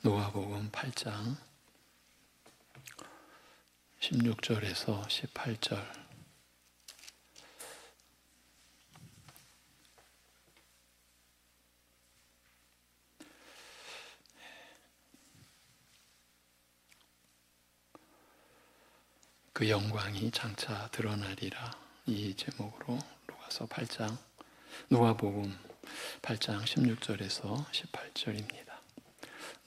누가복음 8장 16절에서 18절. 그 영광이 장차 드러나리라. 이 제목으로 누가복음 8장 16절에서 18절입니다.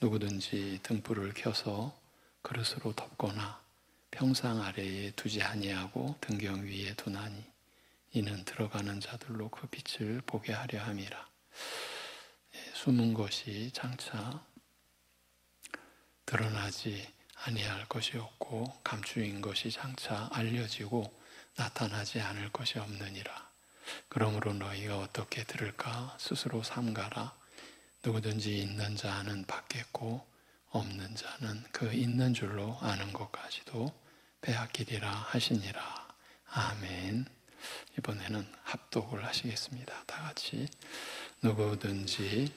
누구든지 등불을 켜서 그릇으로 덮거나 평상 아래에 두지 아니하고 등경 위에 두나니 이는 들어가는 자들로 그 빛을 보게 하려 함이라. 숨은 것이 장차 드러나지 아니할 것이 없고 감추인 것이 장차 알려지고 나타나지 않을 것이 없느니라. 그러므로 너희가 어떻게 들을까 스스로 삼가라. 누구든지 있는 자는 받겠고 없는 자는 그 있는 줄로 아는 것까지도 빼앗기리라 하시니라. 아멘. 이번에는 합독을 하시겠습니다. 다 같이. 누구든지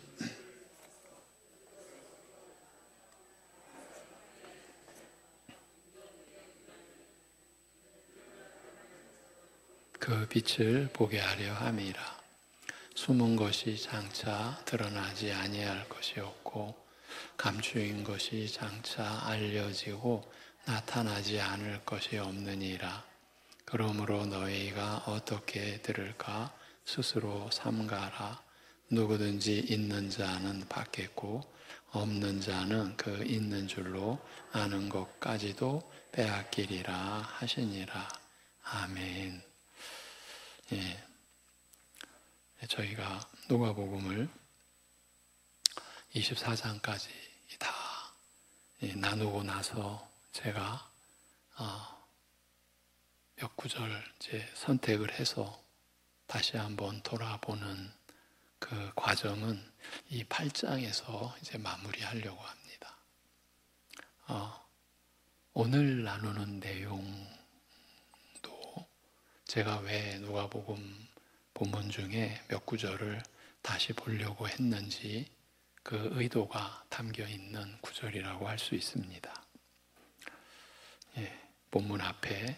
그 빛을 보게 하려 함이라. 숨은 것이 장차 드러나지 아니할 것이 없고 감추인 것이 장차 알려지고 나타나지 않을 것이 없느니라. 그러므로 너희가 어떻게 들을까 스스로 삼가라. 누구든지 있는 자는 받겠고 없는 자는 그 있는 줄로 아는 것까지도 빼앗기리라 하시니라. 아멘. 저희가 누가복음을 24장까지 다 나누고 나서 제가 몇 구절 선택을 해서 다시 한번 돌아보는 그 과정은 이 8장에서 이제 마무리하려고 합니다. 오늘 나누는 내용도 제가 왜 누가복음 본문 중에 몇 구절을 다시 보려고 했는지 그 의도가 담겨 있는 구절이라고 할 수 있습니다. 본문 앞에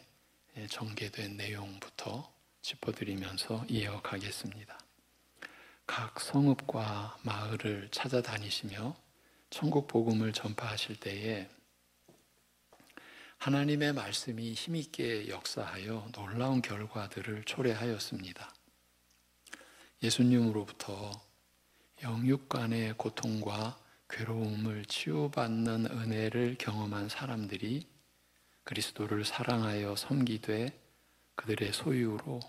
전개된 내용부터 짚어드리면서 이어가겠습니다. 각 성읍과 마을을 찾아다니시며 천국 복음을 전파하실 때에 하나님의 말씀이 힘있게 역사하여 놀라운 결과들을 초래하였습니다. 예수님으로부터 영육간의 고통과 괴로움을 치유받는 은혜를 경험한 사람들이 그리스도를 사랑하여 섬기되 그들의 소유로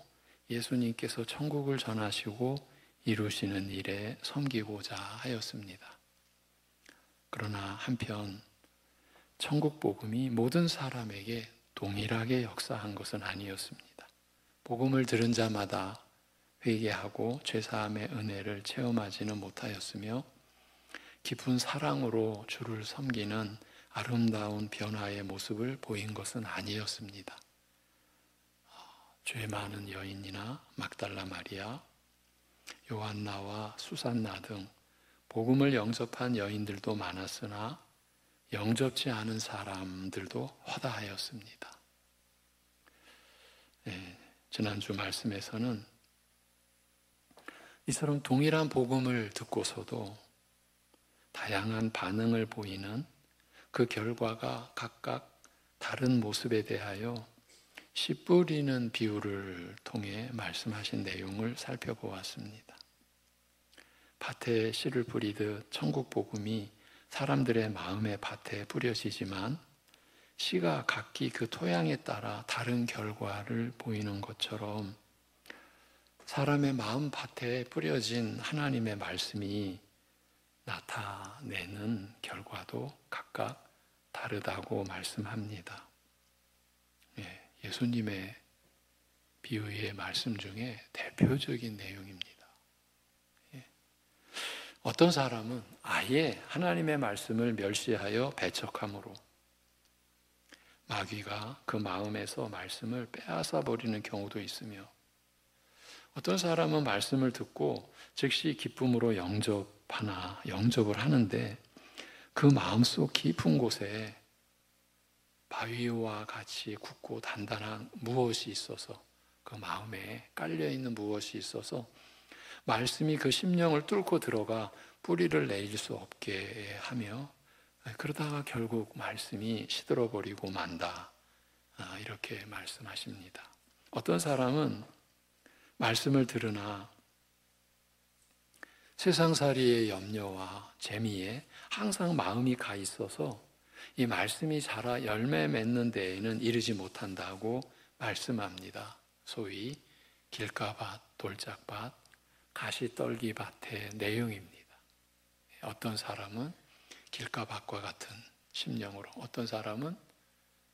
예수님께서 천국을 전하시고 이루시는 일에 섬기고자 하였습니다. 그러나 한편 천국 복음이 모든 사람에게 동일하게 역사한 것은 아니었습니다. 복음을 들은 자마다 회개하고 죄사함의 은혜를 체험하지는 못하였으며 깊은 사랑으로 주를 섬기는 아름다운 변화의 모습을 보인 것은 아니었습니다. 죄 많은 여인이나 막달라 마리아, 요한나와 수산나 등 복음을 영접한 여인들도 많았으나 영접지 않은 사람들도 허다하였습니다. 지난주 말씀에서는 이처럼 동일한 복음을 듣고서도 다양한 반응을 보이는 그 결과가 각각 다른 모습에 대하여 씨 뿌리는 비유를 통해 말씀하신 내용을 살펴보았습니다. 밭에 씨를 뿌리듯 천국 복음이 사람들의 마음의 밭에 뿌려지지만 씨가 각기 그 토양에 따라 다른 결과를 보이는 것처럼 사람의 마음 밭에 뿌려진 하나님의 말씀이 나타내는 결과도 각각 다르다고 말씀합니다. 예수님의 비유의 말씀 중에 대표적인 내용입니다. 어떤 사람은 아예 하나님의 말씀을 멸시하여 배척함으로 마귀가 그 마음에서 말씀을 빼앗아 버리는 경우도 있으며 어떤 사람은 말씀을 듣고 즉시 기쁨으로 영접을 하는데 그 마음속 깊은 곳에 바위와 같이 굳고 단단한 무엇이 있어서, 그 마음에 깔려있는 무엇이 있어서 말씀이 그 심령을 뚫고 들어가 뿌리를 내릴 수 없게 하며, 그러다가 결국 말씀이 시들어버리고 만다, 이렇게 말씀하십니다. 어떤 사람은 말씀을 들으나 세상살이의 염려와 재미에 항상 마음이 가 있어서 이 말씀이 자라 열매 맺는 데에는 이르지 못한다고 말씀합니다. 소위 길가밭, 돌짝밭, 가시떨기밭의 내용입니다. 어떤 사람은 길가밭과 같은 심령으로, 어떤 사람은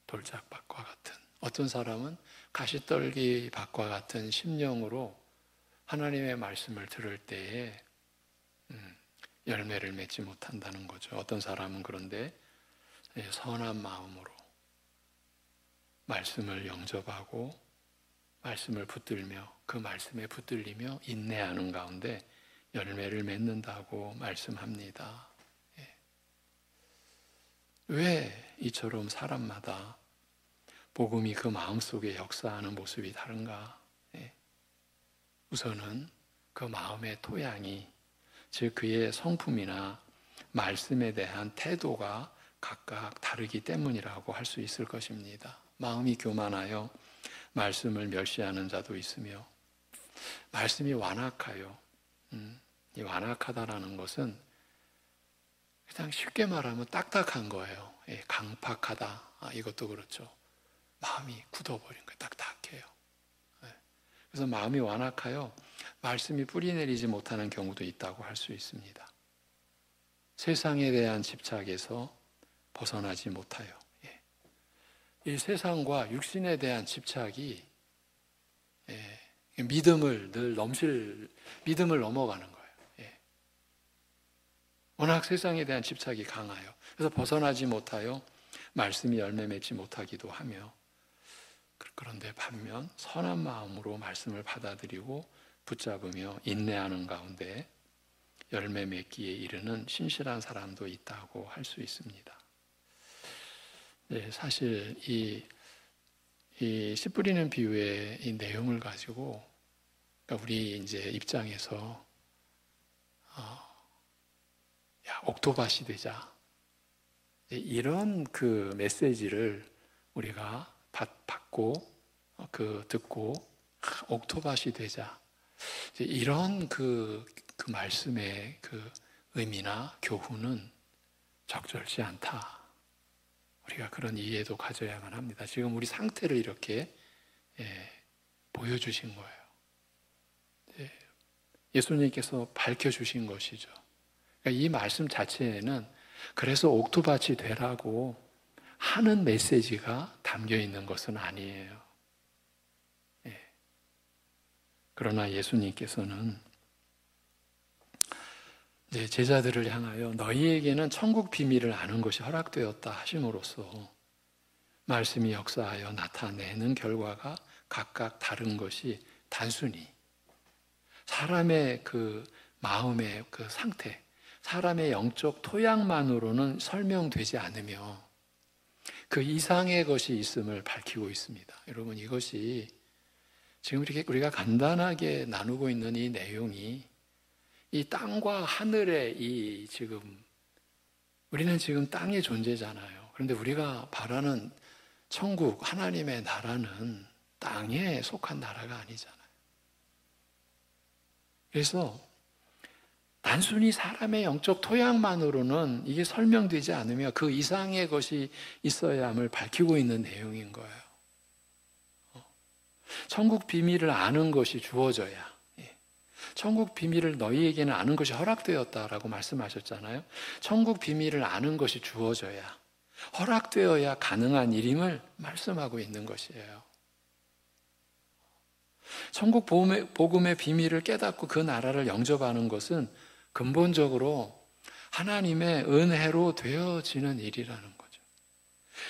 돌짝밭과 같은, 어떤 사람은 가시떨기밭과 같은 심령으로 하나님의 말씀을 들을 때에 열매를 맺지 못한다는 거죠. 어떤 사람은 그런데 선한 마음으로 말씀을 영접하고 말씀을 붙들며 그 말씀에 붙들리며 인내하는 가운데 열매를 맺는다고 말씀합니다. 왜 이처럼 사람마다 복음이 그 마음속에 역사하는 모습이 다른가? 우선은 그 마음의 토양이, 즉 그의 성품이나 말씀에 대한 태도가 각각 다르기 때문이라고 할 수 있을 것입니다. 마음이 교만하여 말씀을 멸시하는 자도 있으며, 말씀이 완악하여, 이 완악하다라는 것은 그냥 쉽게 말하면 딱딱한 거예요. 강팍하다, 이것도 그렇죠. 마음이 굳어버린 거예요. 딱딱해요. 그래서 마음이 완악하여 말씀이 뿌리 내리지 못하는 경우도 있다고 할 수 있습니다. 세상에 대한 집착에서 벗어나지 못하여, 이 세상과 육신에 대한 집착이 믿음을 넘어가는 거예요. 워낙 세상에 대한 집착이 강하여, 그래서 벗어나지 못하여 말씀이 열매 맺지 못하기도 하며, 그런데 반면 선한 마음으로 말씀을 받아들이고 붙잡으며 인내하는 가운데 열매 맺기에 이르는 신실한 사람도 있다고 할 수 있습니다. 사실 이 씨 뿌리는 비유의 이 내용을 가지고 우리 이제 입장에서 야, 옥토밭이 되자, 이런 그 메시지를 우리가 받고 듣고 옥토밭이 되자, 이런 그 말씀의 그 의미나 교훈은 적절치 않다. 우리가 그런 이해도 가져야만 합니다. 지금 우리 상태를 이렇게 보여주신 거예요. 예수님께서 밝혀주신 것이죠. 그러니까 이 말씀 자체에는 그래서 옥토밭이 되라고 하는 메시지가 담겨 있는 것은 아니에요. 그러나 예수님께서는 이제 제자들을 향하여 너희에게는 천국 비밀을 아는 것이 허락되었다 하심으로써 말씀이 역사하여 나타내는 결과가 각각 다른 것이 단순히 사람의 그 마음의 그 상태, 사람의 영적 토양만으로는 설명되지 않으며 그 이상의 것이 있음을 밝히고 있습니다. 여러분, 이것이 지금 이렇게 우리가 간단하게 나누고 있는 이 내용이 이 땅과 하늘의 우리는 지금 땅의 존재잖아요. 그런데 우리가 바라는 천국, 하나님의 나라는 땅에 속한 나라가 아니잖아요. 그래서 단순히 사람의 영적 토양만으로는 이게 설명되지 않으며 그 이상의 것이 있어야 함을 밝히고 있는 내용인 거예요. 천국 비밀을 아는 것이 주어져야, 천국 비밀을 너희에게는 아는 것이 허락되었다라고 말씀하셨잖아요. 천국 비밀을 아는 것이 주어져야, 허락되어야 가능한 일임을 말씀하고 있는 것이에요. 천국 복음의 비밀을 깨닫고 그 나라를 영접하는 것은 근본적으로 하나님의 은혜로 되어지는 일이라는 거죠.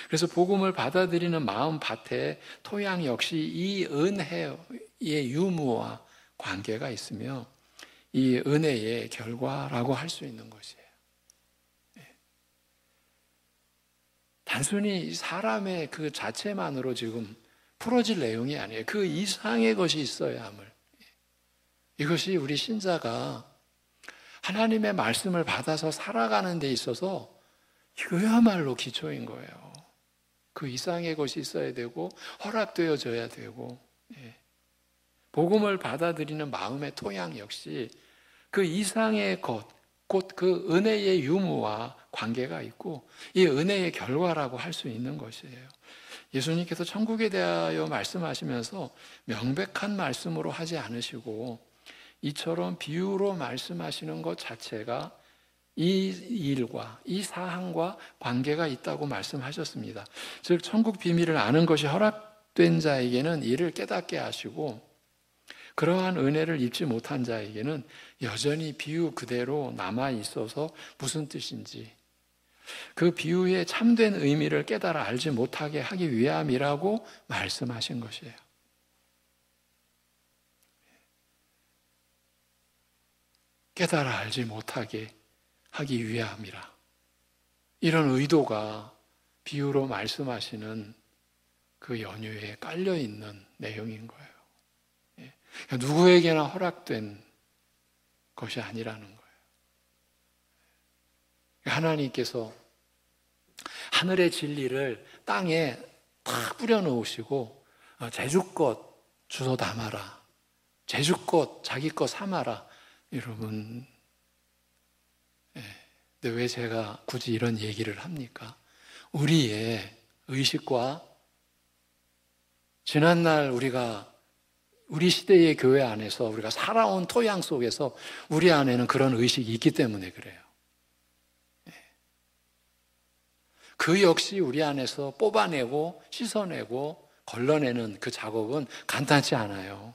그래서 복음을 받아들이는 마음 밭에 토양 역시 이 은혜의 유무와 관계가 있으며 이 은혜의 결과라고 할 수 있는 것이에요. 단순히 사람의 그 자체만으로 지금 풀어질 내용이 아니에요. 그 이상의 것이 있어야 함을. 이것이 우리 신자가 하나님의 말씀을 받아서 살아가는 데 있어서 이거야말로 기초인 거예요. 그 이상의 것이 있어야 되고 허락되어져야 되고, 복음을 받아들이는 마음의 토양 역시 그 이상의 것, 곧 그 은혜의 유무와 관계가 있고 이 은혜의 결과라고 할 수 있는 것이에요. 예수님께서 천국에 대하여 말씀하시면서 명백한 말씀으로 하지 않으시고 이처럼 비유로 말씀하시는 것 자체가 이 일과 이 사항과 관계가 있다고 말씀하셨습니다. 즉 천국 비밀을 아는 것이 허락된 자에게는 이를 깨닫게 하시고 그러한 은혜를 입지 못한 자에게는 여전히 비유 그대로 남아 있어서 무슨 뜻인지 그 비유의 참된 의미를 깨달아 알지 못하게 하기 위함이라고 말씀하신 것이에요. 깨달아 알지 못하게 하기 위함이라. 이런 의도가 비유로 말씀하시는 그 연유에 깔려 있는 내용인 거예요. 그러니까 누구에게나 허락된 것이 아니라는 거예요. 하나님께서 하늘의 진리를 땅에 다 뿌려놓으시고 제주껏 주워 담아라, 제주껏 자기 것 삼아라. 여러분, 근데 왜 제가 굳이 이런 얘기를 합니까? 우리의 의식과 지난날 우리 시대의 교회 안에서 우리가 살아온 토양 속에서 우리 안에는 그런 의식이 있기 때문에 그래요. 그 역시 우리 안에서 뽑아내고 씻어내고 걸러내는 그 작업은 간단치 않아요.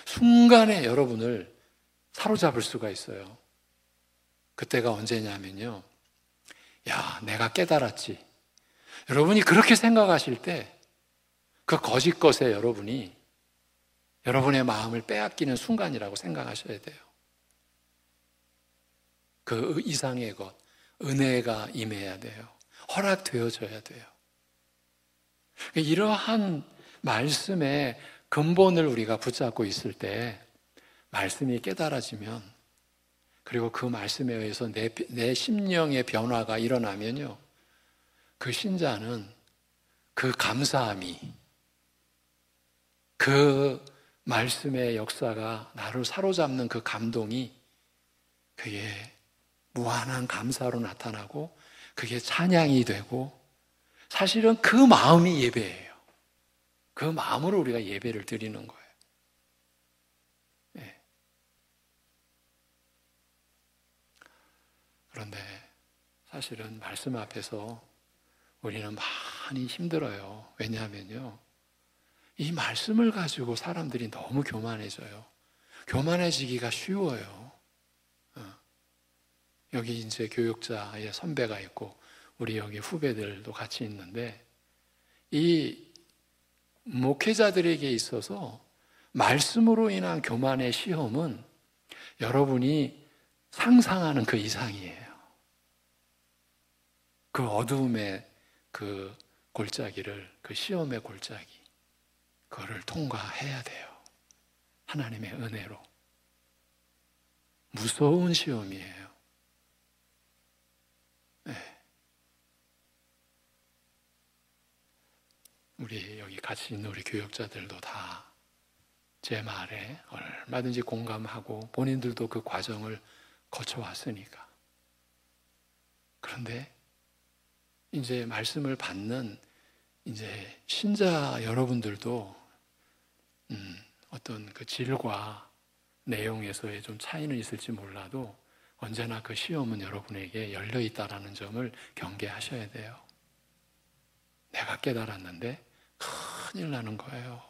순간에 여러분을 사로잡을 수가 있어요. 그때가 언제냐면요. 야, 내가 깨달았지. 여러분이 그렇게 생각하실 때 그 거짓 것에 여러분의 마음을 빼앗기는 순간이라고 생각하셔야 돼요. 그 이상의 것, 은혜가 임해야 돼요. 허락되어져야 돼요. 이러한 말씀의 근본을 우리가 붙잡고 있을 때 말씀이 깨달아지면 그리고 그 말씀에 의해서 내 심령의 변화가 일어나면요. 그 신자는 그 감사함이 그 말씀의 역사가 나를 사로잡는 그 감동이 그게 무한한 감사로 나타나고 그게 찬양이 되고 사실은 그 마음이 예배예요. 그 마음으로 우리가 예배를 드리는 거예요. 네. 그런데 사실은 말씀 앞에서 우리는 많이 힘들어요. 왜냐하면요. 이 말씀을 가지고 사람들이 너무 교만해져요. 교만해지기가 쉬워요. 여기 이제 교육자의 선배가 있고 우리 여기 후배들도 같이 있는데 이 목회자들에게 있어서 말씀으로 인한 교만의 시험은 여러분이 상상하는 그 이상이에요. 그 어두움의 그 골짜기를, 그 시험의 골짜기, 그거를 통과해야 돼요. 하나님의 은혜로. 무서운 시험이에요. 네. 우리 여기 같이 있는 우리 교역자들도 다 제 말에 얼마든지 공감하고 본인들도 그 과정을 거쳐왔으니까. 그런데 이제 말씀을 받는 이제 신자 여러분들도 어떤 그 질과 내용에서의 좀 차이는 있을지 몰라도 언제나 그 시험은 여러분에게 열려 있다라는 점을 경계하셔야 돼요. 내가 깨달았는데 큰일 나는 거예요.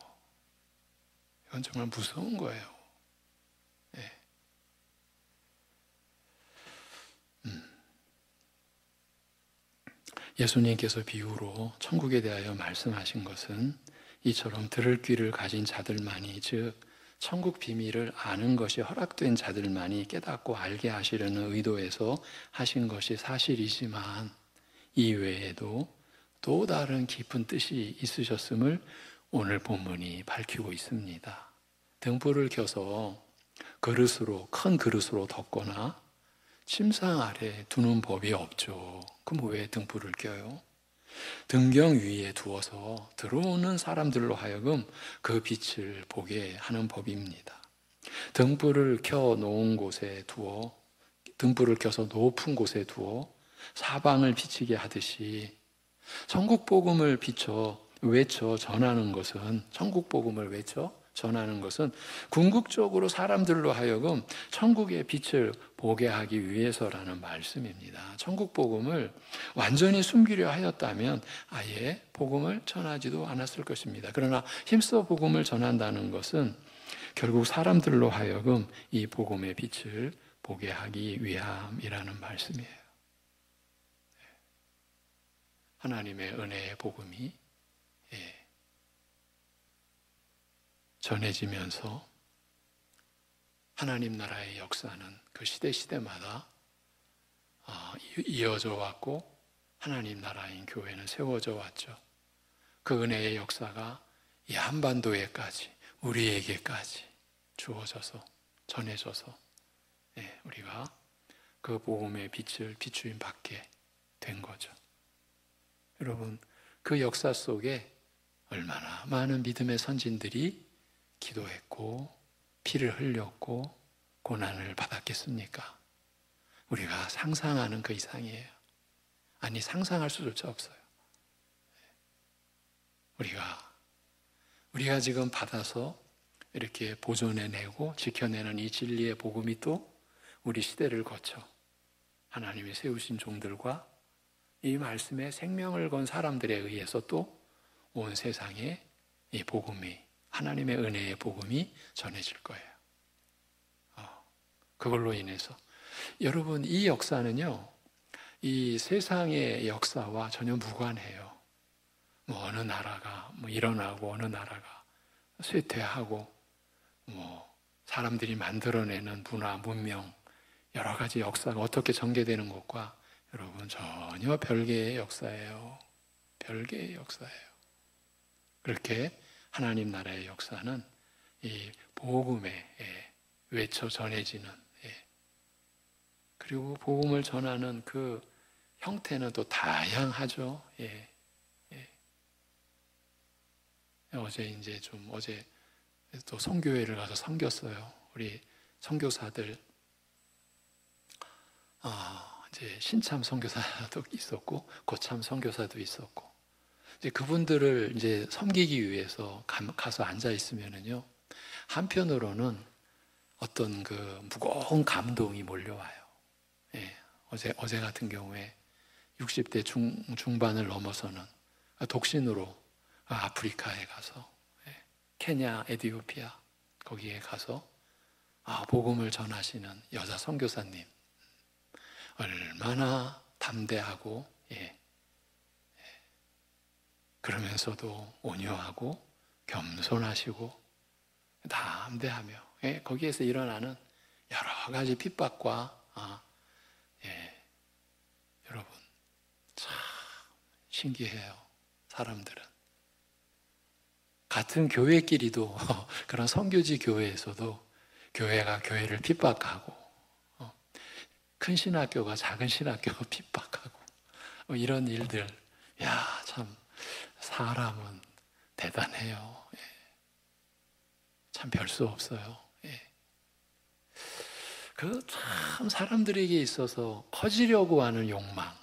이건 정말 무서운 거예요. 네. 예수님께서 비유로 천국에 대하여 말씀하신 것은 이처럼 들을 귀를 가진 자들만이, 즉 천국 비밀을 아는 것이 허락된 자들만이 깨닫고 알게 하시려는 의도에서 하신 것이 사실이지만 이외에도 또 다른 깊은 뜻이 있으셨음을 오늘 본문이 밝히고 있습니다. 등불을 켜서 큰 그릇으로 덮거나 침상 아래 두는 법이 없죠. 그럼 왜 등불을 켜요? 등경 위에 두어서 들어오는 사람들로 하여금 그 빛을 보게 하는 법입니다. 등불을 켜서 높은 곳에 두어 사방을 비치게 하듯이 천국 복음을 외쳐 전하는 것은 궁극적으로 사람들로 하여금 천국의 빛을 보게 하기 위해서라는 말씀입니다. 천국 복음을 완전히 숨기려 하였다면 아예 복음을 전하지도 않았을 것입니다. 그러나 힘써 복음을 전한다는 것은 결국 사람들로 하여금 이 복음의 빛을 보게 하기 위함이라는 말씀이에요. 하나님의 은혜의 복음이 전해지면서 하나님 나라의 역사는 그 시대마다 이어져 왔고 하나님 나라인 교회는 세워져 왔죠. 그 은혜의 역사가 이 한반도에까지 우리에게까지 주어져서 전해져서 우리가 그 복음의 빛을 비추임 받게 된 거죠. 여러분, 그 역사 속에 얼마나 많은 믿음의 선진들이 기도했고 피를 흘렸고 고난을 받았겠습니까? 우리가 상상하는 그 이상이에요. 아니, 상상할 수조차 없어요. 우리가 지금 받아서 이렇게 보존해내고 지켜내는 이 진리의 복음이 또 우리 시대를 거쳐 하나님이 세우신 종들과 이 말씀에 생명을 건 사람들에 의해서 또 온 세상에 이 복음이, 하나님의 은혜의 복음이 전해질 거예요. 그걸로 인해서 여러분, 이 역사는요, 이 세상의 역사와 전혀 무관해요. 어느 나라가 일어나고 어느 나라가 쇠퇴하고 사람들이 만들어내는 문화, 문명, 여러 가지 역사가 어떻게 전개되는 것과 여러분 전혀 별개의 역사예요. 별개의 역사예요. 그렇게 하나님 나라의 역사는 이 복음에 외쳐 전해지는, 그리고 복음을 전하는 그 형태는 또 다양하죠. 어제 또 선교회를 가서 섬겼어요. 우리 선교사들 이제 신참 선교사도 있었고 고참 선교사도 있었고, 이제 그분들을 이제 섬기기 위해서 가서 앉아 있으면은요, 한편으로는 어떤 그 무거운 감동이 몰려와요. 어제 같은 경우에 60대 중반을 넘어서는 독신으로 아프리카에 가서, 케냐, 에티오피아 거기에 가서 복음을 전하시는 여자 선교사님, 얼마나 담대하고 그러면서도 온유하고 겸손하시고 담대하며 거기에서 일어나는 여러 가지 핍박과 여러분 참 신기해요. 사람들은 같은 교회끼리도 그런 선교지 교회에서도 교회가 교회를 핍박하고 큰 신학교가 작은 신학교 핍박하고 이런 일들, 참 사람은 대단해요. 참 별 수 없어요. 그 참 사람들에게 있어서 커지려고 하는 욕망,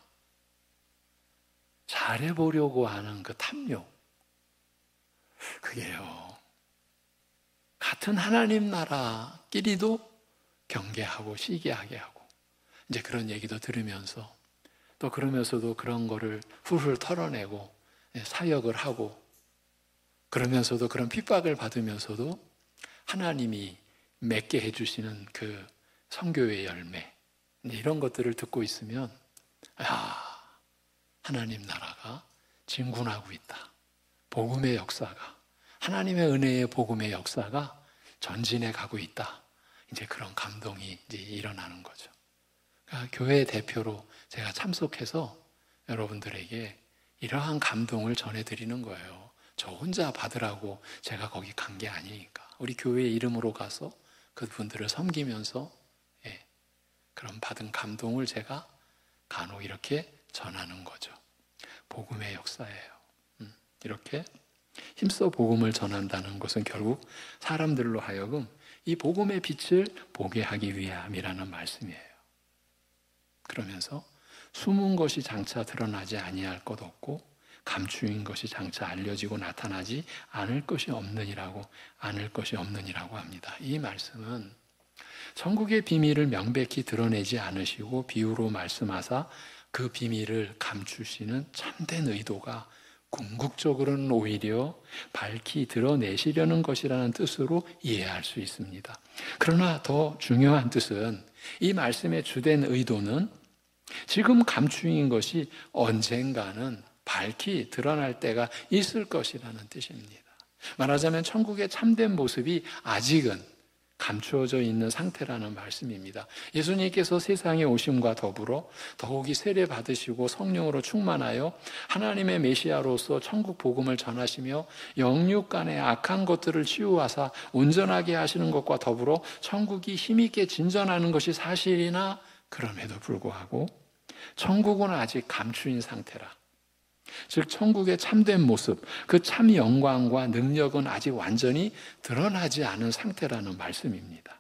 잘해보려고 하는 그 탐욕, 그게요, 같은 하나님 나라끼리도 경계하고 시기하게 하고, 이제 그런 얘기도 들으면서 또 그러면서도 그런 거를 훌훌 털어내고 사역을 하고, 그러면서도 그런 핍박을 받으면서도 하나님이 맺게 해주시는 그 선교의 열매, 이런 것들을 듣고 있으면 하나님 나라가 진군하고 있다. 복음의 역사가, 하나님의 은혜의 복음의 역사가 전진해 가고 있다. 이제 그런 감동이 이제 일어나는 거죠. 그러니까 교회 대표로 제가 참석해서 여러분들에게 이러한 감동을 전해드리는 거예요. 저 혼자 받으라고 제가 거기 간 게 아니니까. 우리 교회 이름으로 가서 그분들을 섬기면서 그런 받은 감동을 제가 간혹 이렇게 전하는 거죠. 복음의 역사예요. 이렇게 힘써 복음을 전한다는 것은 결국 사람들로 하여금 이 복음의 빛을 보게 하기 위함이라는 말씀이에요. 그러면서 숨은 것이 장차 드러나지 아니할 것 없고 감추인 것이 장차 알려지고 나타나지 않을 것이 없느니라고 합니다. 이 말씀은 천국의 비밀을 명백히 드러내지 않으시고 비유로 말씀하사 그 비밀을 감추시는 참된 의도가 궁극적으로는 오히려 밝히 드러내시려는 것이라는 뜻으로 이해할 수 있습니다. 그러나 더 중요한 뜻은 이 말씀의 주된 의도는 지금 감추인 것이 언젠가는 밝히 드러날 때가 있을 것이라는 뜻입니다. 말하자면 천국의 참된 모습이 아직은 감추어져 있는 상태라는 말씀입니다. 예수님께서 세상에 오심과 더불어 더욱이 세례 받으시고 성령으로 충만하여 하나님의 메시아로서 천국 복음을 전하시며 영육 간의 악한 것들을 치유하사 온전하게 하시는 것과 더불어 천국이 힘있게 진전하는 것이 사실이나 그럼에도 불구하고 천국은 아직 감추인 상태라. 즉 천국의 참된 모습, 그 참 영광과 능력은 아직 완전히 드러나지 않은 상태라는 말씀입니다.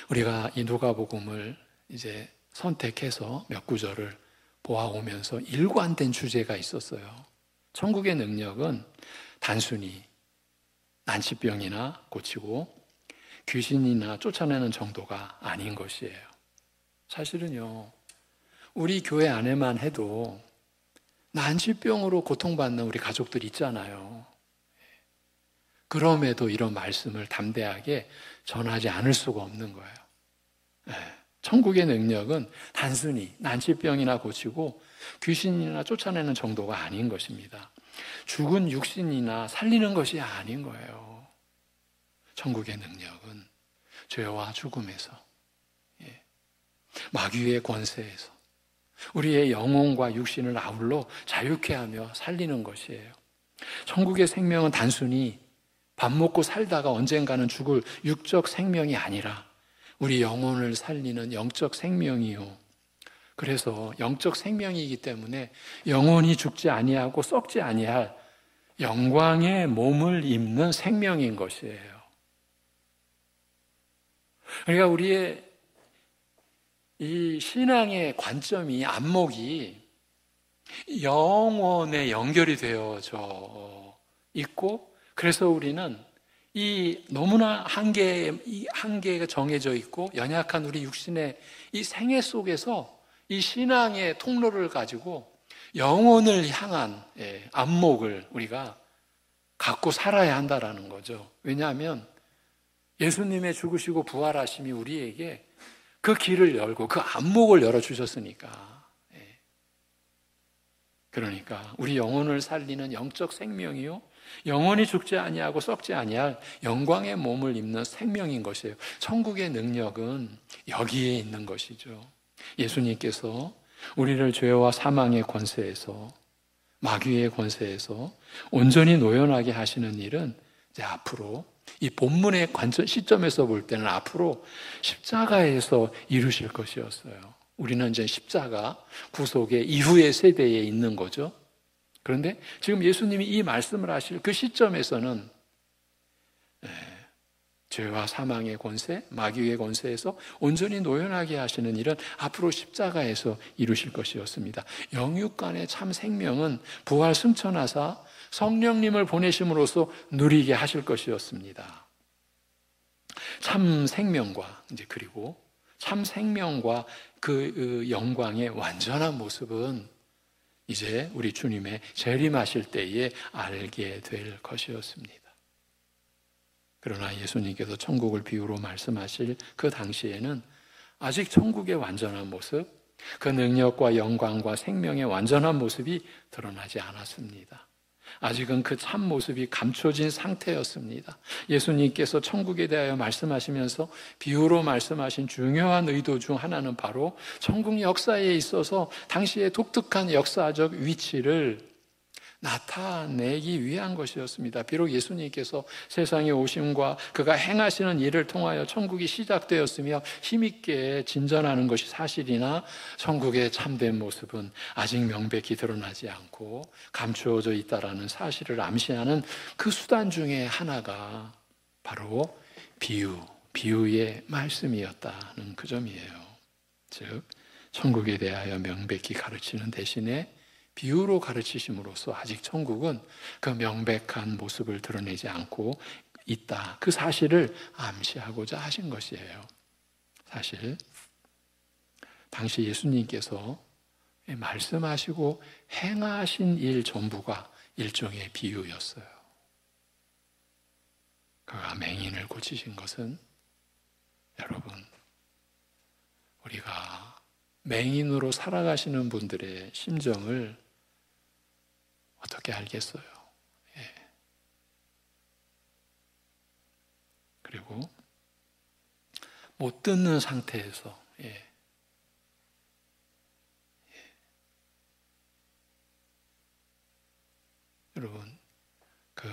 우리가 이 누가복음을 이제 선택해서 몇 구절을 보아오면서 일관된 주제가 있었어요. 천국의 능력은 단순히 난치병이나 고치고 귀신이나 쫓아내는 정도가 아닌 것이에요. 사실은요, 우리 교회 안에만 해도 난치병으로 고통받는 우리 가족들 있잖아요. 그럼에도 이런 말씀을 담대하게 전하지 않을 수가 없는 거예요. 천국의 능력은 단순히 난치병이나 고치고 귀신이나 쫓아내는 정도가 아닌 것입니다. 죽은 육신이나 살리는 것이 아닌 거예요. 천국의 능력은 죄와 죽음에서, 마귀의 권세에서 우리의 영혼과 육신을 아울러 자유케 하며 살리는 것이에요. 천국의 생명은 단순히 밥 먹고 살다가 언젠가는 죽을 육적 생명이 아니라 우리 영혼을 살리는 영적 생명이요. 그래서 영적 생명이기 때문에 영혼이 죽지 아니하고 썩지 아니할 영광의 몸을 입는 생명인 것이에요. 그러니까 우리의 이 신앙의 관점이, 안목이 영혼에 연결이 되어져 있고, 그래서 우리는 이 너무나 한계가 정해져 있고 연약한 우리 육신의 이 생애 속에서 이 신앙의 통로를 가지고 영혼을 향한 안목을 우리가 갖고 살아야 한다라는 거죠. 왜냐하면 예수님의 죽으시고 부활하심이 우리에게 그 길을 열고 그 안목을 열어주셨으니까. 그러니까 우리 영혼을 살리는 영적 생명이요, 영원히 죽지 아니하고 썩지 아니할 영광의 몸을 입는 생명인 것이에요. 천국의 능력은 여기에 있는 것이죠. 예수님께서 우리를 죄와 사망의 권세에서, 마귀의 권세에서 온전히 노연하게 하시는 일은 이제 앞으로 이 본문의 시점에서 볼 때는 앞으로 십자가에서 이루실 것이었어요. 우리는 이제 십자가 구속의 이후의 세대에 있는 거죠. 그런데 지금 예수님이 이 말씀을 하실 그 시점에서는 죄와 사망의 권세, 마귀의 권세에서 온전히 노연하게 하시는 일은 앞으로 십자가에서 이루실 것이었습니다. 영육간의 참 생명은 부활 승천하사 성령님을 보내심으로써 누리게 하실 것이었습니다. 참 생명과 그리고 참 생명과 그 영광의 완전한 모습은 이제 우리 주님의 재림하실 때에 알게 될 것이었습니다. 그러나 예수님께서 천국을 비유로 말씀하실 그 당시에는 아직 천국의 완전한 모습, 그 능력과 영광과 생명의 완전한 모습이 드러나지 않았습니다. 아직은 그 참 모습이 감춰진 상태였습니다. 예수님께서 천국에 대하여 말씀하시면서 비유로 말씀하신 중요한 의도 중 하나는 바로 천국 역사에 있어서 당시의 독특한 역사적 위치를 나타내기 위한 것이었습니다. 비록 예수님께서 세상에 오심과 그가 행하시는 일을 통하여 천국이 시작되었으며 힘있게 진전하는 것이 사실이나 천국의 참된 모습은 아직 명백히 드러나지 않고 감추어져 있다라는 사실을 암시하는 그 수단 중에 하나가 바로 비유의 말씀이었다는 그 점이에요. 즉 천국에 대하여 명백히 가르치는 대신에 비유로 가르치심으로써 아직 천국은 그 명백한 모습을 드러내지 않고 있다. 그 사실을 암시하고자 하신 것이에요. 사실 당시 예수님께서 말씀하시고 행하신 일 전부가 일종의 비유였어요. 그가 맹인을 고치신 것은 여러분, 우리가 맹인으로 살아가시는 분들의 심정을 어떻게 알겠어요? 예. 그리고 못 듣는 상태에서 여러분, 그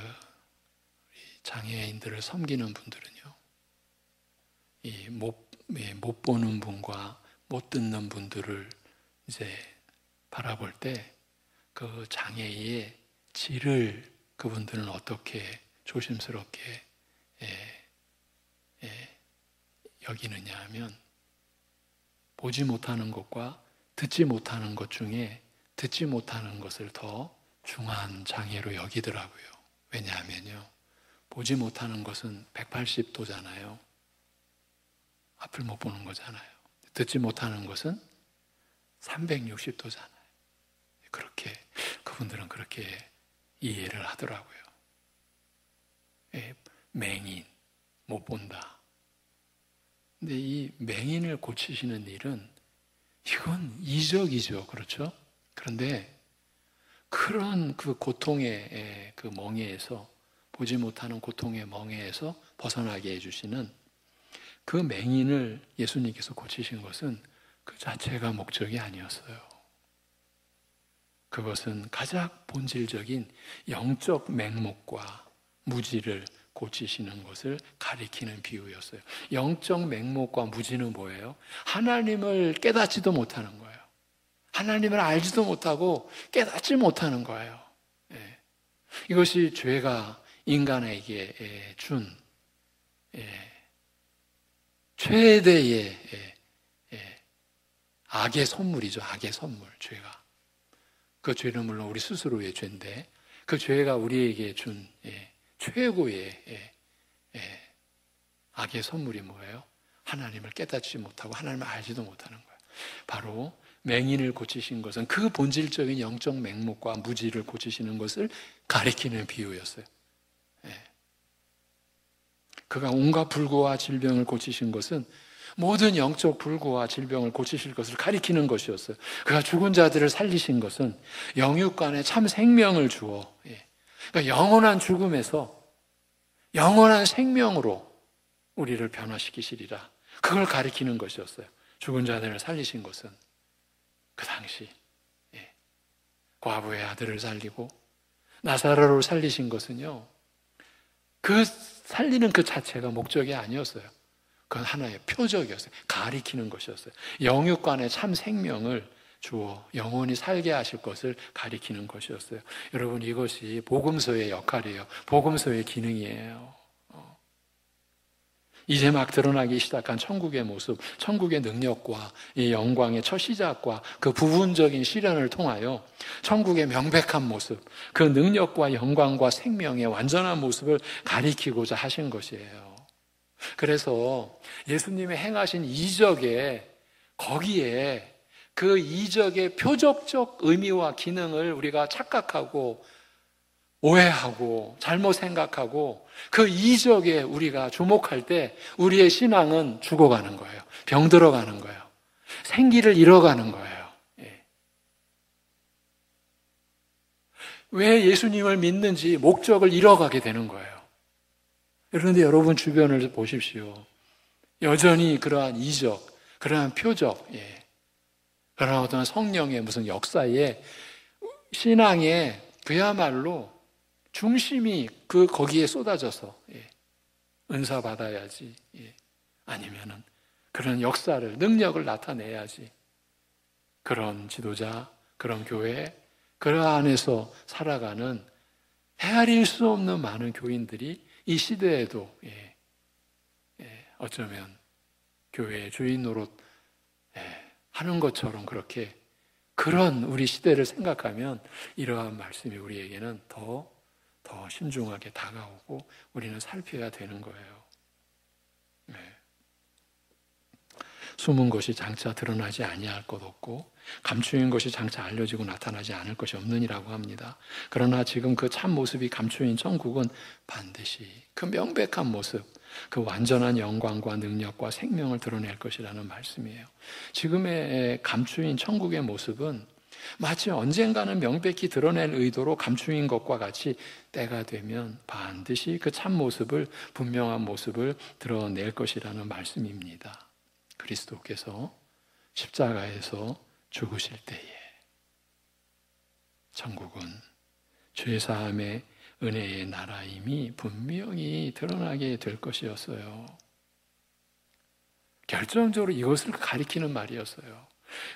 장애인들을 섬기는 분들은요, 이 못 보는 분과 못 듣는 분들을 이제 바라볼 때 그 장애의 질을 그분들은 어떻게 조심스럽게 여기느냐 하면, 보지 못하는 것과 듣지 못하는 것 중에 듣지 못하는 것을 더 중한 장애로 여기더라고요. 왜냐하면요, 보지 못하는 것은 180도잖아요. 앞을 못 보는 거잖아요. 듣지 못하는 것은 360도잖아요. 그렇게 그분들은 그렇게 이해를 하더라고요. 맹인, 못 본다. 근데 이 맹인을 고치시는 일은 이건 이적이죠. 그렇죠? 그런데 그런 그 고통의 그 멍에에서, 보지 못하는 고통의 멍에에서 벗어나게 해주시는 그 맹인을 예수님께서 고치신 것은 그 자체가 목적이 아니었어요. 그것은 가장 본질적인 영적 맹목과 무지를 고치시는 것을 가리키는 비유였어요. 영적 맹목과 무지는 뭐예요? 하나님을 깨닫지도 못하는 거예요. 하나님을 알지도 못하고 깨닫지 못하는 거예요. 이것이 죄가 인간에게 준 최대의 악의 선물이죠. 악의 선물, 죄가. 그 죄는 물론 우리 스스로의 죄인데 그 죄가 우리에게 준 최고의 악의 선물이 뭐예요? 하나님을 깨닫지 못하고 하나님을 알지도 못하는 거예요. 바로 맹인을 고치신 것은 그 본질적인 영적 맹목과 무지를 고치시는 것을 가리키는 비유였어요. 그가 온갖 불구와 질병을 고치신 것은 모든 영적 불구와 질병을 고치실 것을 가리키는 것이었어요. 그가 죽은 자들을 살리신 것은 영육간에 참 생명을 주어, 그러니까 영원한 죽음에서 영원한 생명으로 우리를 변화시키시리라. 그걸 가리키는 것이었어요. 죽은 자들을 살리신 것은 그 당시 과부의 아들을 살리고 나사로를 살리신 것은요, 그 살리는 그 자체가 목적이 아니었어요. 그건 하나의 표적이었어요. 가리키는 것이었어요. 영육간에 참 생명을 주어 영원히 살게 하실 것을 가리키는 것이었어요. 여러분, 이것이 복음서의 역할이에요. 복음서의 기능이에요. 이제 막 드러나기 시작한 천국의 모습, 천국의 능력과 이 영광의 첫 시작과 그 부분적인 시련을 통하여 천국의 명백한 모습, 그 능력과 영광과 생명의 완전한 모습을 가리키고자 하신 것이에요. 그래서 예수님의 행하신 이적에, 거기에 그 이적의 표적적 의미와 기능을 우리가 착각하고 오해하고 잘못 생각하고 그 이적에 우리가 주목할 때 우리의 신앙은 죽어가는 거예요. 병들어가는 거예요. 생기를 잃어가는 거예요. 왜 예수님을 믿는지 목적을 잃어가게 되는 거예요. 그런데 여러분 주변을 보십시오. 여전히 그러한 이적, 그러한 표적, 그러한 어떤 성령의 무슨 역사에 신앙에 그야말로 중심이 거기에 쏟아져서 은사 받아야지, 아니면은 그런 역사를 능력을 나타내야지, 그런 지도자, 그런 교회, 그 안에서 살아가는 헤아릴 수 없는 많은 교인들이 이 시대에도 어쩌면 교회의 주인 노릇 하는 것처럼 그렇게 그런 우리 시대를 생각하면 이러한 말씀이 우리에게는 더 신중하게 다가오고 우리는 살펴야 되는 거예요. 숨은 것이 장차 드러나지 아니할 것 없고 감추인 것이 장차 알려지고 나타나지 않을 것이 없느니라고 합니다. 그러나 지금 그 참 모습이 감추인 천국은 반드시 그 명백한 모습, 그 완전한 영광과 능력과 생명을 드러낼 것이라는 말씀이에요. 지금의 감추인 천국의 모습은 마치 언젠가는 명백히 드러낼 의도로 감추인 것과 같이 때가 되면 반드시 그 참 모습을, 분명한 모습을 드러낼 것이라는 말씀입니다. 그리스도께서 십자가에서 죽으실 때에 천국은 죄사함의 은혜의 나라임이 분명히 드러나게 될 것이었어요. 결정적으로 이것을 가리키는 말이었어요.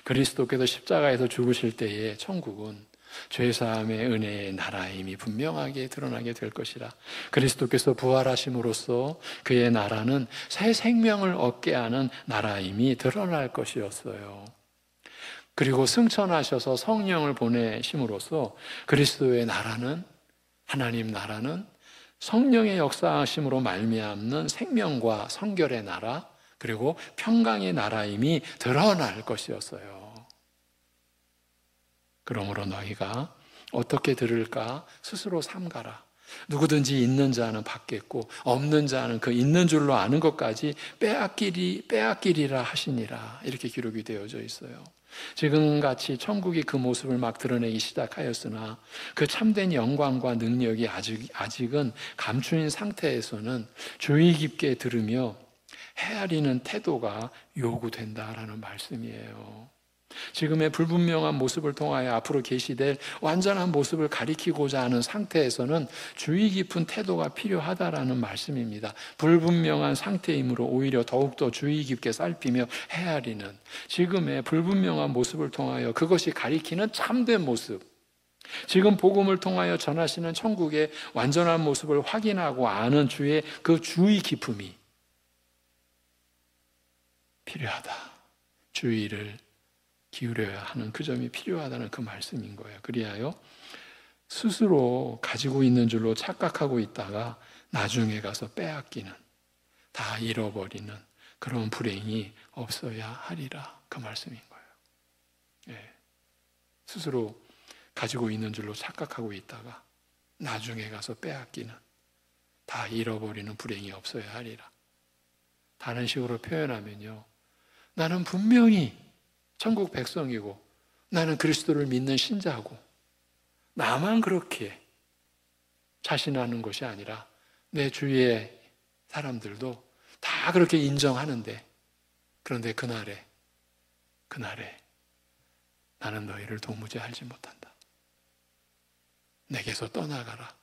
그리스도께서 십자가에서 죽으실 때에 천국은 죄사함의 은혜의 나라임이 분명하게 드러나게 될 것이라. 그리스도께서 부활하심으로써 그의 나라는 새 생명을 얻게 하는 나라임이 드러날 것이었어요. 그리고 승천하셔서 성령을 보내심으로써 그리스도의 나라는, 하나님 나라는 성령의 역사하심으로 말미암는 생명과 성결의 나라, 그리고 평강의 나라임이 드러날 것이었어요. 그러므로 너희가 어떻게 들을까 스스로 삼가라. 누구든지 있는 자는 받겠고 없는 자는 그 있는 줄로 아는 것까지 빼앗기리라 하시니라. 이렇게 기록이 되어져 있어요. 지금같이 천국이 그 모습을 막 드러내기 시작하였으나 그 참된 영광과 능력이 아직은 감추인 상태에서는 주의 깊게 들으며 헤아리는 태도가 요구된다라는 말씀이에요. 지금의 불분명한 모습을 통하여 앞으로 계시될 완전한 모습을 가리키고자 하는 상태에서는 주의 깊은 태도가 필요하다라는 말씀입니다. 불분명한 상태이므로 오히려 더욱더 주의 깊게 살피며 헤아리는, 지금의 불분명한 모습을 통하여 그것이 가리키는 참된 모습, 지금 복음을 통하여 전하시는 천국의 완전한 모습을 확인하고 아는 주의 그 주의 깊음이 필요하다. 주의를 기울여야 하는 그 점이 필요하다는 그 말씀인 거예요. 그리하여 스스로 가지고 있는 줄로 착각하고 있다가 나중에 가서 빼앗기는, 다 잃어버리는 그런 불행이 없어야 하리라. 그 말씀인 거예요. 스스로 가지고 있는 줄로 착각하고 있다가 나중에 가서 빼앗기는, 다 잃어버리는 불행이 없어야 하리라. 다른 식으로 표현하면요, 나는 분명히 천국 백성이고 나는 그리스도를 믿는 신자고 나만 그렇게 자신하는 것이 아니라 내 주위의 사람들도 다 그렇게 인정하는데, 그런데 그날에 나는 너희를 도무지 알지 못한다. 내게서 떠나가라.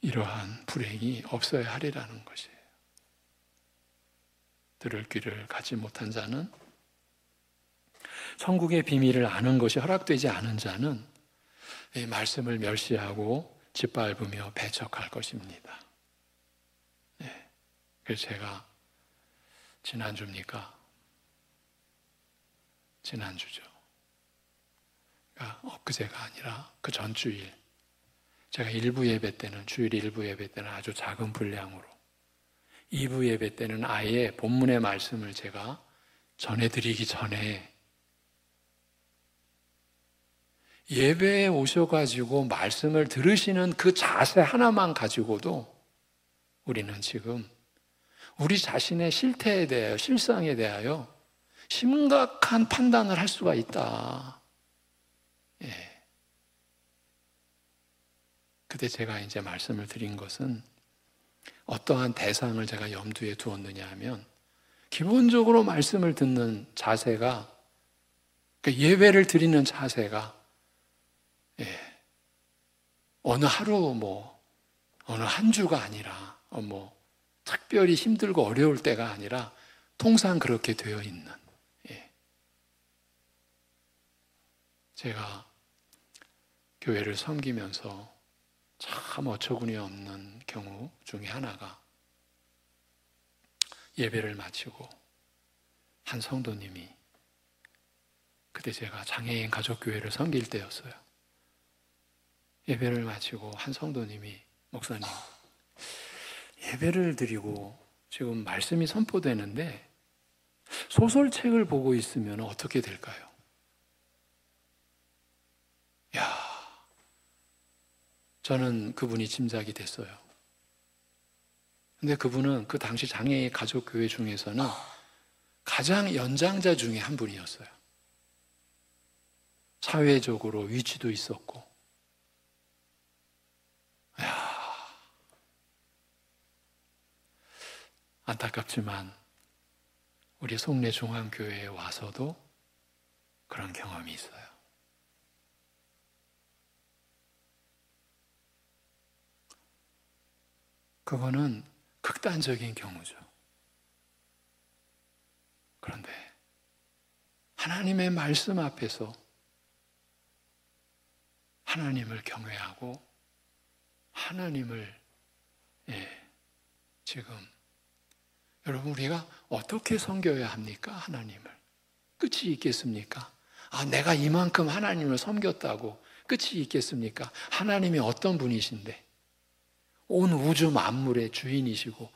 이러한 불행이 없어야 하리라는 것이에요. 들을 귀를 갖지 못한 자는, 천국의 비밀을 아는 것이 허락되지 않은 자는 이 말씀을 멸시하고 짓밟으며 배척할 것입니다. 그래서 제가 지난주죠. 그러니까 엊그제가 아니라 그 전주일, 제가 주일 일부 예배 때는 아주 작은 분량으로, 2부 예배 때는 아예 본문의 말씀을 제가 전해드리기 전에 예배에 오셔가지고 말씀을 들으시는 그 자세 하나만 가지고도 우리는 지금 우리 자신의 실태에 대하여, 실상에 대하여 심각한 판단을 할 수가 있다. 그때 제가 이제 말씀을 드린 것은 어떠한 대상을 제가 염두에 두었느냐 하면 기본적으로 말씀을 듣는 자세가, 예배를 드리는 자세가 어느 하루 어느 한 주가 아니라 특별히 힘들고 어려울 때가 아니라 통상 그렇게 되어 있는, 제가 교회를 섬기면서 참 어처구니 없는 경우 중에 하나가 예배를 마치고 한 성도님이, 그때 제가 장애인 가족교회를 섬길 때였어요. 예배를 마치고 한 성도님이, 목사님, 예배를 드리고 지금 말씀이 선포되는데 소설책을 보고 있으면 어떻게 될까요? 저는 그분이 짐작이 됐어요. 근데 그분은 그 당시 장애인 가족교회 중에서는 가장 연장자 중에 한 분이었어요. 사회적으로 위치도 있었고. 안타깝지만 우리 송내중앙교회에 와서도 그런 경험이 있어요. 그거는 극단적인 경우죠. 그런데 하나님의 말씀 앞에서 하나님을 경외하고 하나님을 지금 여러분, 우리가 어떻게 섬겨야 합니까? 하나님을. 끝이 있겠습니까? 내가 이만큼 하나님을 섬겼다고 끝이 있겠습니까? 하나님이 어떤 분이신데 온 우주 만물의 주인이시고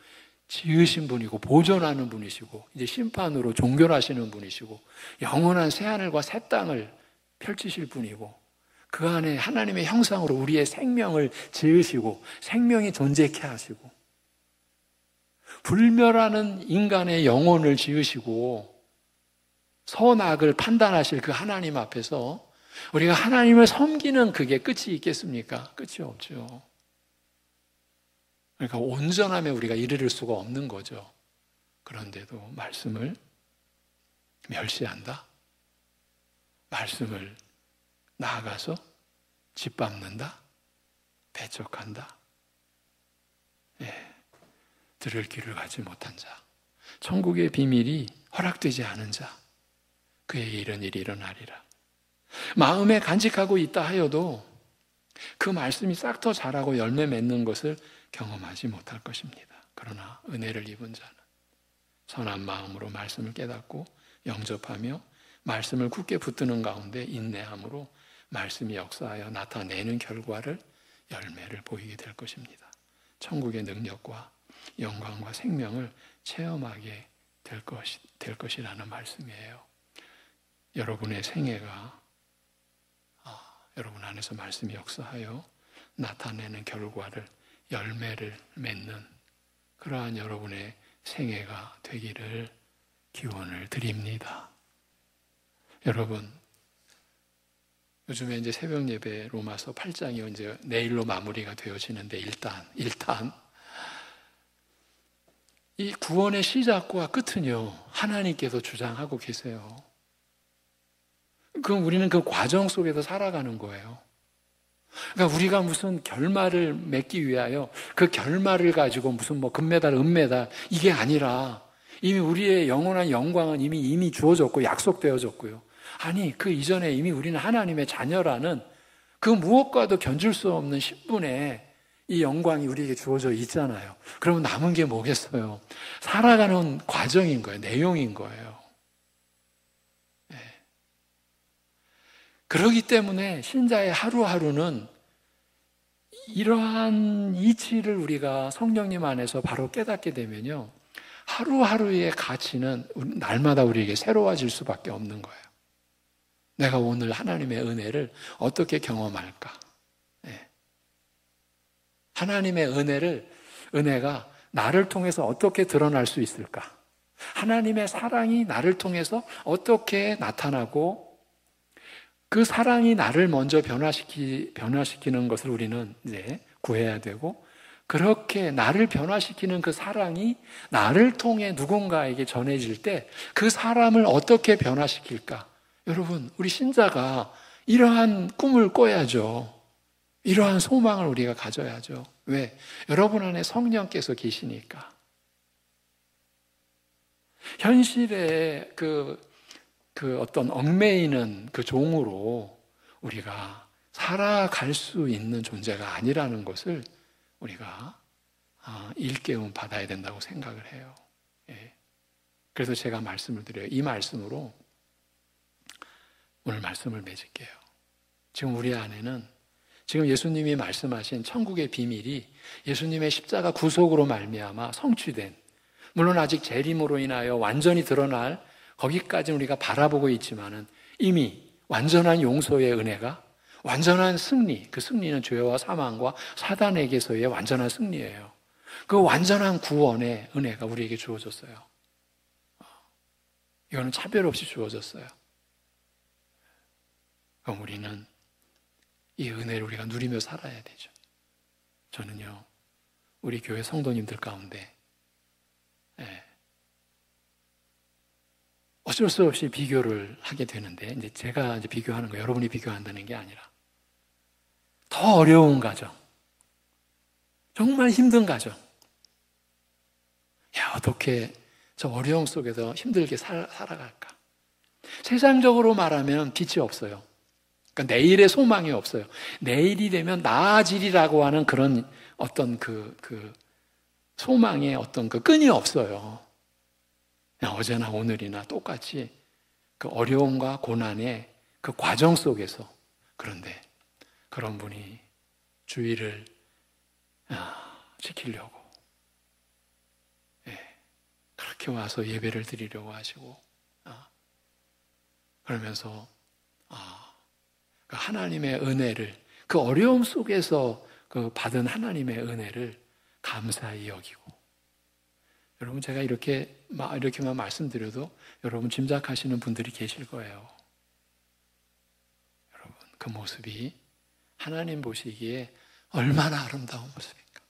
지으신 분이고 보존하는 분이시고 이제 심판으로 종결하시는 분이시고 영원한 새하늘과 새 땅을 펼치실 분이고 그 안에 하나님의 형상으로 우리의 생명을 지으시고 생명이 존재케 하시고 불멸하는 인간의 영혼을 지으시고 선악을 판단하실 그 하나님 앞에서 우리가 하나님을 섬기는 그게 끝이 있겠습니까? 끝이 없죠. 그러니까 온전함에 우리가 이르를 수가 없는 거죠. 그런데도 말씀을 멸시한다? 말씀을 나아가서 짓밟는다? 배척한다? 들을 귀를 가지 못한 자, 천국의 비밀이 허락되지 않은 자, 그의 이런 일이 일어나리라. 마음에 간직하고 있다 하여도 그 말씀이 싹터 자라고 열매 맺는 것을 경험하지 못할 것입니다. 그러나 은혜를 입은 자는 선한 마음으로 말씀을 깨닫고 영접하며 말씀을 굳게 붙드는 가운데 인내함으로 말씀이 역사하여 나타내는 결과를, 열매를 보이게 될 것입니다. 천국의 능력과 영광과 생명을 체험하게 될 것이라는 말씀이에요. 여러분의 생애가 여러분 안에서 말씀이 역사하여 나타내는 결과를, 열매를 맺는 그러한 여러분의 생애가 되기를 기원을 드립니다. 여러분, 요즘에 이제 새벽 예배 로마서 8장이 이제 내일로 마무리가 되어지는데 일단 이 구원의 시작과 끝은요, 하나님께서 주장하고 계세요. 그럼 우리는 그 과정 속에서 살아가는 거예요. 그러니까 우리가 무슨 결말을 맺기 위하여 그 결말을 가지고 무슨 금메달, 은메달 이게 아니라 이미 우리의 영원한 영광은 이미 주어졌고 약속되어졌고요. 아니, 그 이전에 이미 우리는 하나님의 자녀라는 그 무엇과도 견줄 수 없는 신분의 이 영광이 우리에게 주어져 있잖아요. 그러면 남은 게 뭐겠어요? 살아가는 과정인 거예요. 내용인 거예요. 그렇기 때문에 신자의 하루하루는 이러한 이치를 우리가 성령님 안에서 바로 깨닫게 되면요, 하루하루의 가치는 날마다 우리에게 새로워질 수밖에 없는 거예요. 내가 오늘 하나님의 은혜를 어떻게 경험할까? 하나님의 은혜가 나를 통해서 어떻게 드러날 수 있을까? 하나님의 사랑이 나를 통해서 어떻게 나타나고 그 사랑이 나를 먼저 변화시키는 것을 우리는 이제 구해야 되고, 그렇게 나를 변화시키는 그 사랑이 나를 통해 누군가에게 전해질 때 그 사람을 어떻게 변화시킬까? 여러분, 우리 신자가 이러한 꿈을 꿔야죠. 이러한 소망을 우리가 가져야죠. 왜? 여러분 안에 성령께서 계시니까. 현실의 그 어떤 얽매이는 그 종으로 우리가 살아갈 수 있는 존재가 아니라는 것을 우리가 일깨움 받아야 된다고 생각을 해요. 예. 그래서 제가 말씀을 드려요. 이 말씀으로 오늘 말씀을 맺을게요. 지금 우리 안에는 지금 예수님이 말씀하신 천국의 비밀이 예수님의 십자가 구속으로 말미암아 성취된, 물론 아직 재림으로 인하여 완전히 드러날 거기까지는 우리가 바라보고 있지만은 이미 완전한 용서의 은혜가, 완전한 승리, 그 승리는 죄와 사망과 사단에게서의 완전한 승리예요. 그 완전한 구원의 은혜가 우리에게 주어졌어요. 이거는 차별 없이 주어졌어요. 그럼 우리는 이 은혜를 우리가 누리며 살아야 되죠. 저는요, 우리 교회 성도님들 가운데 어쩔 수 없이 비교를 하게 되는데, 이제 제가 이제 비교하는 거, 여러분이 비교한다는 게 아니라 더 어려운 가정, 정말 힘든 가정, 어떻게 저 어려움 속에서 힘들게 살아갈까? 세상적으로 말하면 빛이 없어요. 그러니까 내일의 소망이 없어요. 내일이 되면 나아지리라고 하는 그런 어떤 그 소망의 어떤 그 끈이 없어요. 어제나 오늘이나 똑같이 그 어려움과 고난의 그 과정 속에서, 그런데 그런 분이 주의를 지키려고 그렇게 와서 예배를 드리려고 하시고, 그러면서 그 하나님의 은혜를, 그 어려움 속에서 그 받은 하나님의 은혜를 감사히 여기고, 여러분, 제가 이렇게만 말씀드려도 여러분 짐작하시는 분들이 계실 거예요. 여러분, 그 모습이 하나님 보시기에 얼마나 아름다운 모습인가,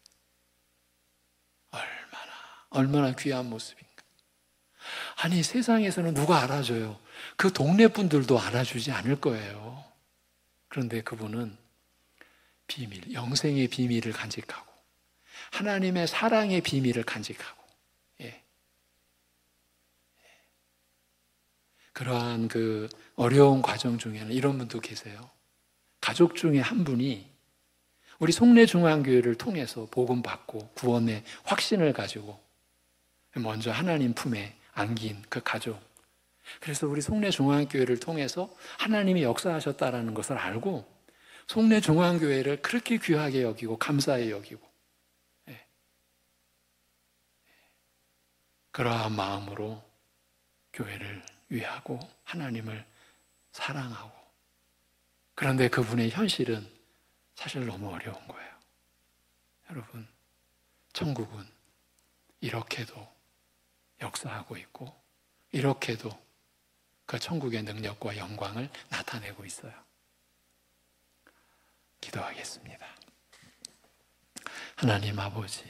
얼마나 귀한 모습인가. 아니, 세상에서는 누가 알아줘요? 그 동네 분들도 알아주지 않을 거예요. 그런데 그분은 비밀, 영생의 비밀을 간직하고 하나님의 사랑의 비밀을 간직하고, 그러한 그 어려운 과정 중에는 이런 분도 계세요. 가족 중에 한 분이 우리 송내중앙교회를 통해서 복음 받고 구원의 확신을 가지고 먼저 하나님 품에 안긴 그 가족. 그래서 우리 송내중앙교회를 통해서 하나님이 역사하셨다라는 것을 알고 송내중앙교회를 그렇게 귀하게 여기고 감사히 여기고, 그러한 마음으로 교회를 위하고 하나님을 사랑하고, 그런데 그분의 현실은 사실 너무 어려운 거예요. 여러분, 천국은 이렇게도 역사하고 있고 이렇게도 그 천국의 능력과 영광을 나타내고 있어요. 기도하겠습니다. 하나님 아버지,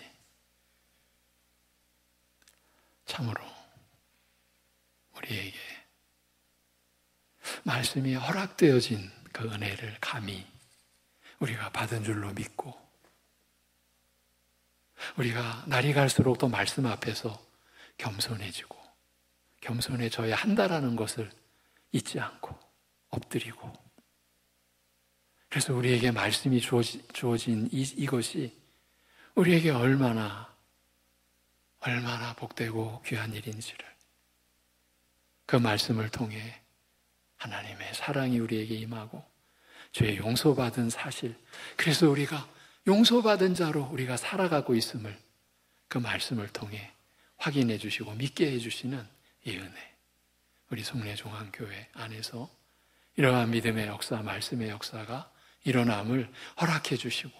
참으로 우리에게 말씀이 허락되어진 그 은혜를 감히 우리가 받은 줄로 믿고, 우리가 날이 갈수록 더 말씀 앞에서 겸손해지고 겸손해져야 한다라는 것을 잊지 않고 엎드리고, 그래서 우리에게 말씀이 주어진 이것이 우리에게 얼마나 복되고 귀한 일인지를, 그 말씀을 통해 하나님의 사랑이 우리에게 임하고 죄 용서받은 사실, 그래서 우리가 용서받은 자로 우리가 살아가고 있음을 그 말씀을 통해 확인해 주시고 믿게 해주시는 이 은혜, 우리 송내중앙교회 안에서 이러한 믿음의 역사, 말씀의 역사가 일어남을 허락해 주시고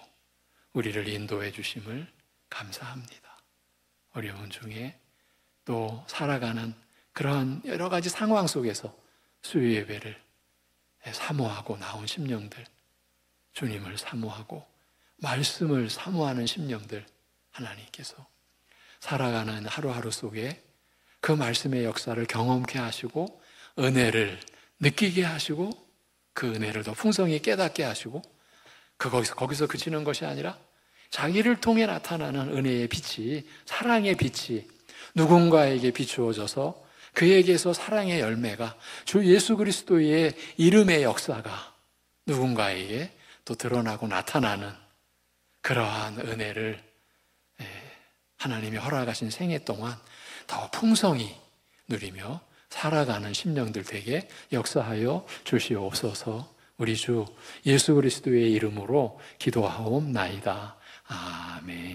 우리를 인도해 주심을 감사합니다. 어려운 중에 또 살아가는 그러한 여러 가지 상황 속에서 수요 예배를 사모하고 나온 심령들, 주님을 사모하고 말씀을 사모하는 심령들, 하나님께서 살아가는 하루하루 속에 그 말씀의 역사를 경험케 하시고 은혜를 느끼게 하시고 그 은혜를 더 풍성히 깨닫게 하시고 거기서 그치는 것이 아니라 자기를 통해 나타나는 은혜의 빛이, 사랑의 빛이 누군가에게 비추어져서 그에게서 사랑의 열매가, 주 예수 그리스도의 이름의 역사가 누군가에게 또 드러나고 나타나는 그러한 은혜를 하나님이 허락하신 생애 동안 더 풍성히 누리며 살아가는 심령들 되게 역사하여 주시옵소서. 우리 주 예수 그리스도의 이름으로 기도하옵나이다. 아멘.